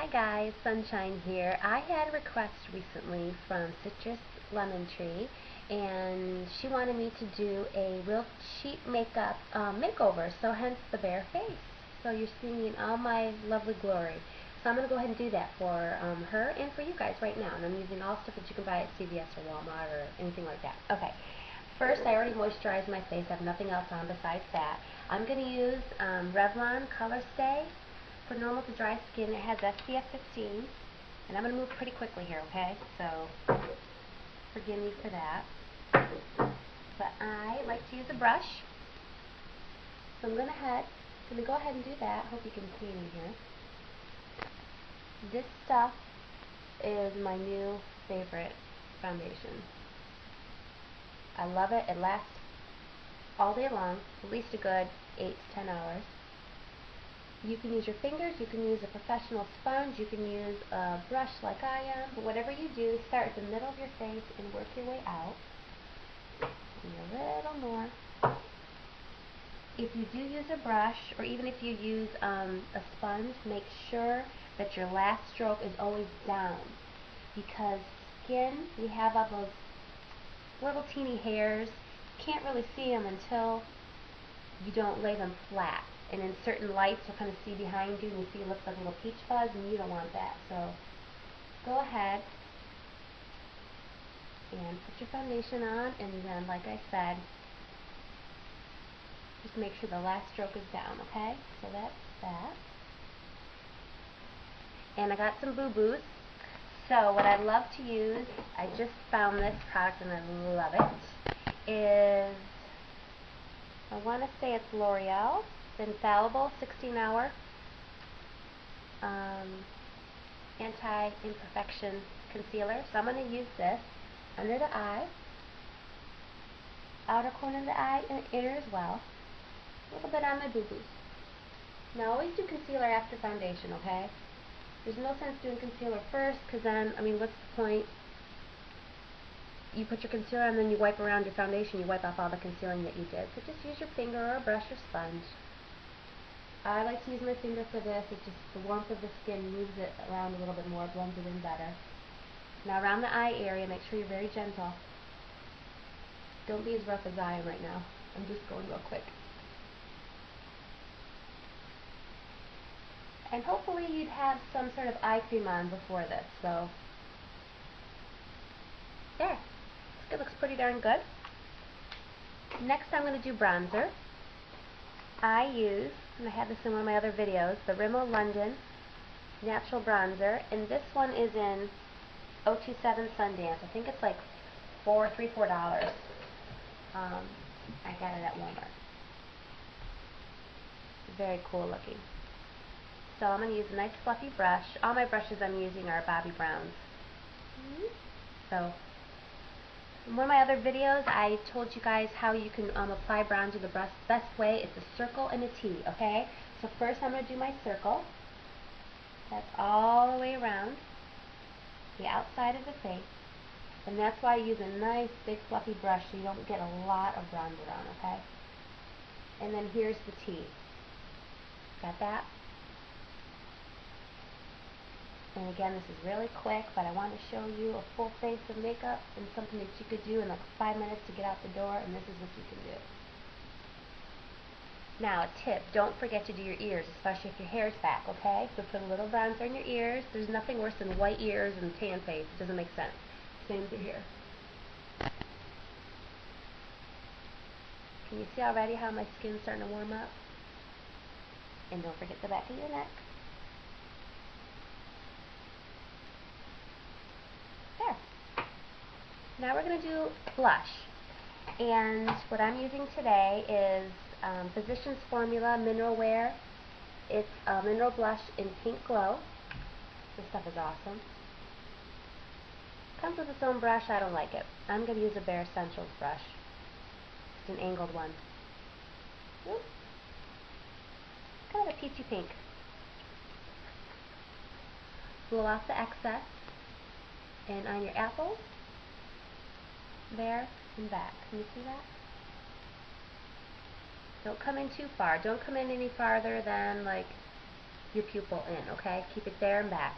Hi guys, Sunshine here. I had a request recently from Citrus Lemon Tree, and she wanted me to do a real cheap makeup makeover, so hence the bare face. So you're seeing me in all my lovely glory. So I'm going to go ahead and do that for her and for you guys right now. And I'm using all stuff that you can buy at CVS or Walmart or anything like that. Okay. First, I already moisturized my face. I have nothing else on besides that. I'm going to use Revlon Color Stay for normal to dry skin. It has SPF 15. And I'm going to move pretty quickly here, okay? So, forgive me for that. But I like to use a brush. So I'm going to go ahead and do that. Hope you can see me here. This stuff is my new favorite foundation. I love it. It lasts all day long, at least a good 8 to 10 hours. You can use your fingers, you can use a professional sponge, you can use a brush like I am, but whatever you do, start at the middle of your face and work your way out. And a little more. If you do use a brush, or even if you use a sponge, make sure that your last stroke is always down. Because skin, we have all those little teeny hairs. You can't really see them until you don't lay them flat. And in certain lights, you'll kind of see behind you, and you see it looks like a little peach fuzz, and you don't want that. So go ahead and put your foundation on, and then, like I said, just make sure the last stroke is down, okay? So that's that. And I got some boo-boos. So what I love to use, I just found this product and I love it, is, I want to say it's L'Oreal, the Infallible 16-hour anti-imperfection concealer. So I'm going to use this under the eye, outer corner of the eye, and inner as well. A little bit on my boo-boos. Now always do concealer after foundation, okay? There's no sense doing concealer first, because then, I mean, what's the point? You put your concealer on, and then you wipe around your foundation, you wipe off all the concealing that you did. So just use your finger or a brush or sponge. I like to use my finger for this. It's just the warmth of the skin moves it around a little bit more, blends it in better. Now around the eye area, make sure you're very gentle. Don't be as rough as I am right now. I'm just going real quick. And hopefully you'd have some sort of eye cream on before this, so there. It looks pretty darn good. Next I'm going to do bronzer. I use, and I had this in one of my other videos, the Rimmel London Natural Bronzer, and this one is in 027 Sundance. I think it's like $4. I got it at Walmart. Very cool looking. So I'm going to use a nice fluffy brush. All my brushes I'm using are Bobbi Brown's. So in one of my other videos, I told you guys how you can apply bronzer the best way. It's a circle and a T, okay? So first I'm going to do my circle. That's all the way around the outside of the face. And that's why I use a nice big fluffy brush so you don't get a lot of bronzer on, okay? And then here's the T. Got that? And again, this is really quick, but I want to show you a full face of makeup and something that you could do in like 5 minutes to get out the door, and this is what you can do. Now, a tip, don't forget to do your ears, especially if your hair's back, okay? So put a little bronzer in your ears. There's nothing worse than white ears and tan face. It doesn't make sense. Same through here. Can you see already how my skin's starting to warm up? And don't forget the back of your neck. Now we're going to do blush, and what I'm using today is Physicians Formula Mineral Wear. It's a mineral blush in Pink Glow. This stuff is awesome. Comes with its own brush. I don't like it. I'm going to use a Bare Essentials brush. It's an angled one. Oops. Kind of a peachy pink. Blow off the excess, and on your apples, there and back. Can you see that? Don't come in too far. Don't come in any farther than like your pupil in, okay? Keep it there and back.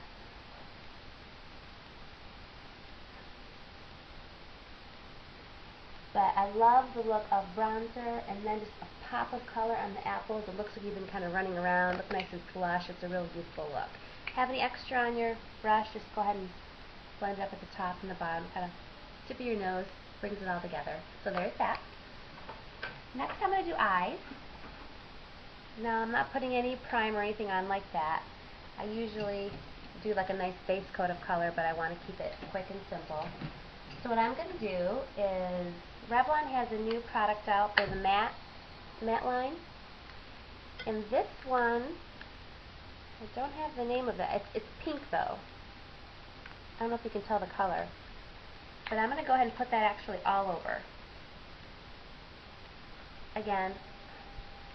But I love the look of bronzer and then just a pop of color on the apples. It looks like you've been kind of running around. Look nice and flush. It's a real youthful look. Have any extra on your brush, just go ahead and blend it up at the top and the bottom. Kind of tip of your nose brings it all together. So there's that. Next I'm going to do eyes. Now I'm not putting any primer or anything on like that. I usually do like a nice base coat of color, but I want to keep it quick and simple. So what I'm going to do is, Revlon has a new product out for the matte line. And this one, I don't have the name of it. It's pink though. I don't know if you can tell the color. But I'm going to go ahead and put that actually all over. Again,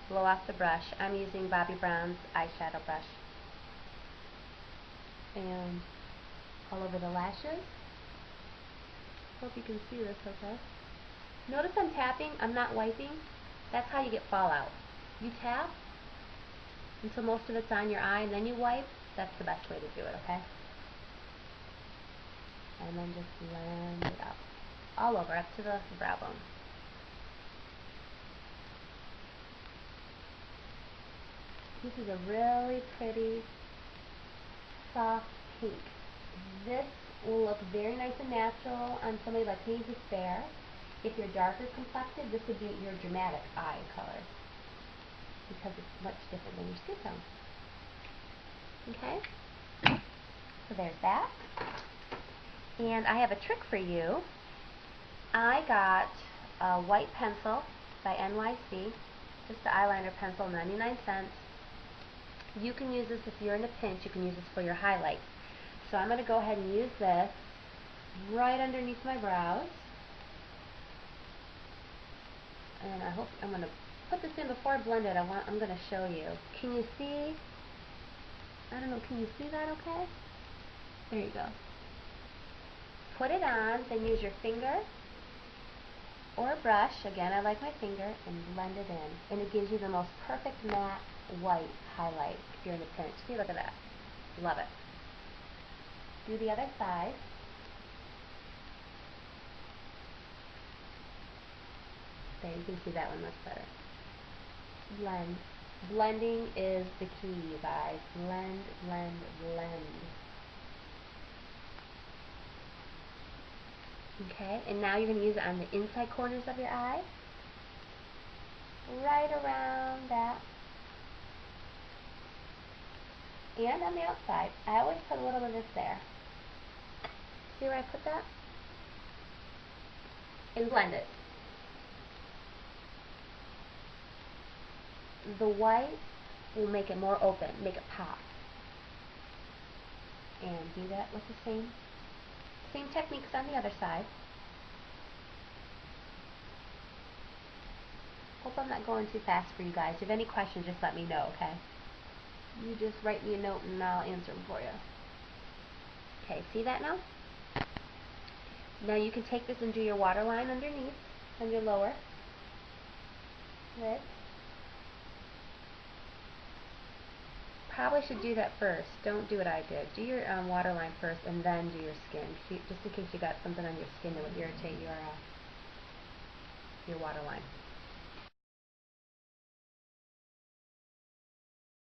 blow off the brush. I'm using Bobbi Brown's eyeshadow brush. And all over the lashes. Hope you can see this okay. Notice I'm tapping, I'm not wiping. That's how you get fallout. You tap until most of it's on your eye and then you wipe. That's the best way to do it, okay? And then just blend it up. All over, up to the brow bone. This is a really pretty, soft pink. This will look very nice and natural on somebody like me who's fair. If you're darker complected, this would be your dramatic eye color because it's much different than your skin tone. Okay? So there's that. And I have a trick for you. I got a white pencil by NYC, just the eyeliner pencil, 99 cents. You can use this if you're in a pinch. You can use this for your highlights. So I'm going to go ahead and use this right underneath my brows. And I hope I'm going to put this in before I blend it. I'm going to show you. Can you see? I don't know. Can you see that okay? There you go. Put it on, then use your finger or a brush. Again, I like my finger, and blend it in. And it gives you the most perfect matte white highlight if you're in a pinch. See, look at that. Love it. Do the other side. There, you can see that one much better. Blend. Blending is the key, you guys. Blend, blend, blend. Okay, and now you're going to use it on the inside corners of your eye. Right around that. And on the outside. I always put a little bit of this there. See where I put that? And blend it. The white will make it more open, make it pop. And do that with the same techniques on the other side. Hope I'm not going too fast for you guys. If you have any questions, just let me know, okay? You just write me a note and I'll answer them for you. Okay, see that now? Now you can take this and do your waterline underneath, on your lower lid. Probably should do that first. Don't do what I did. Do your waterline first and then do your skin, just in case you got something on your skin that would irritate your waterline.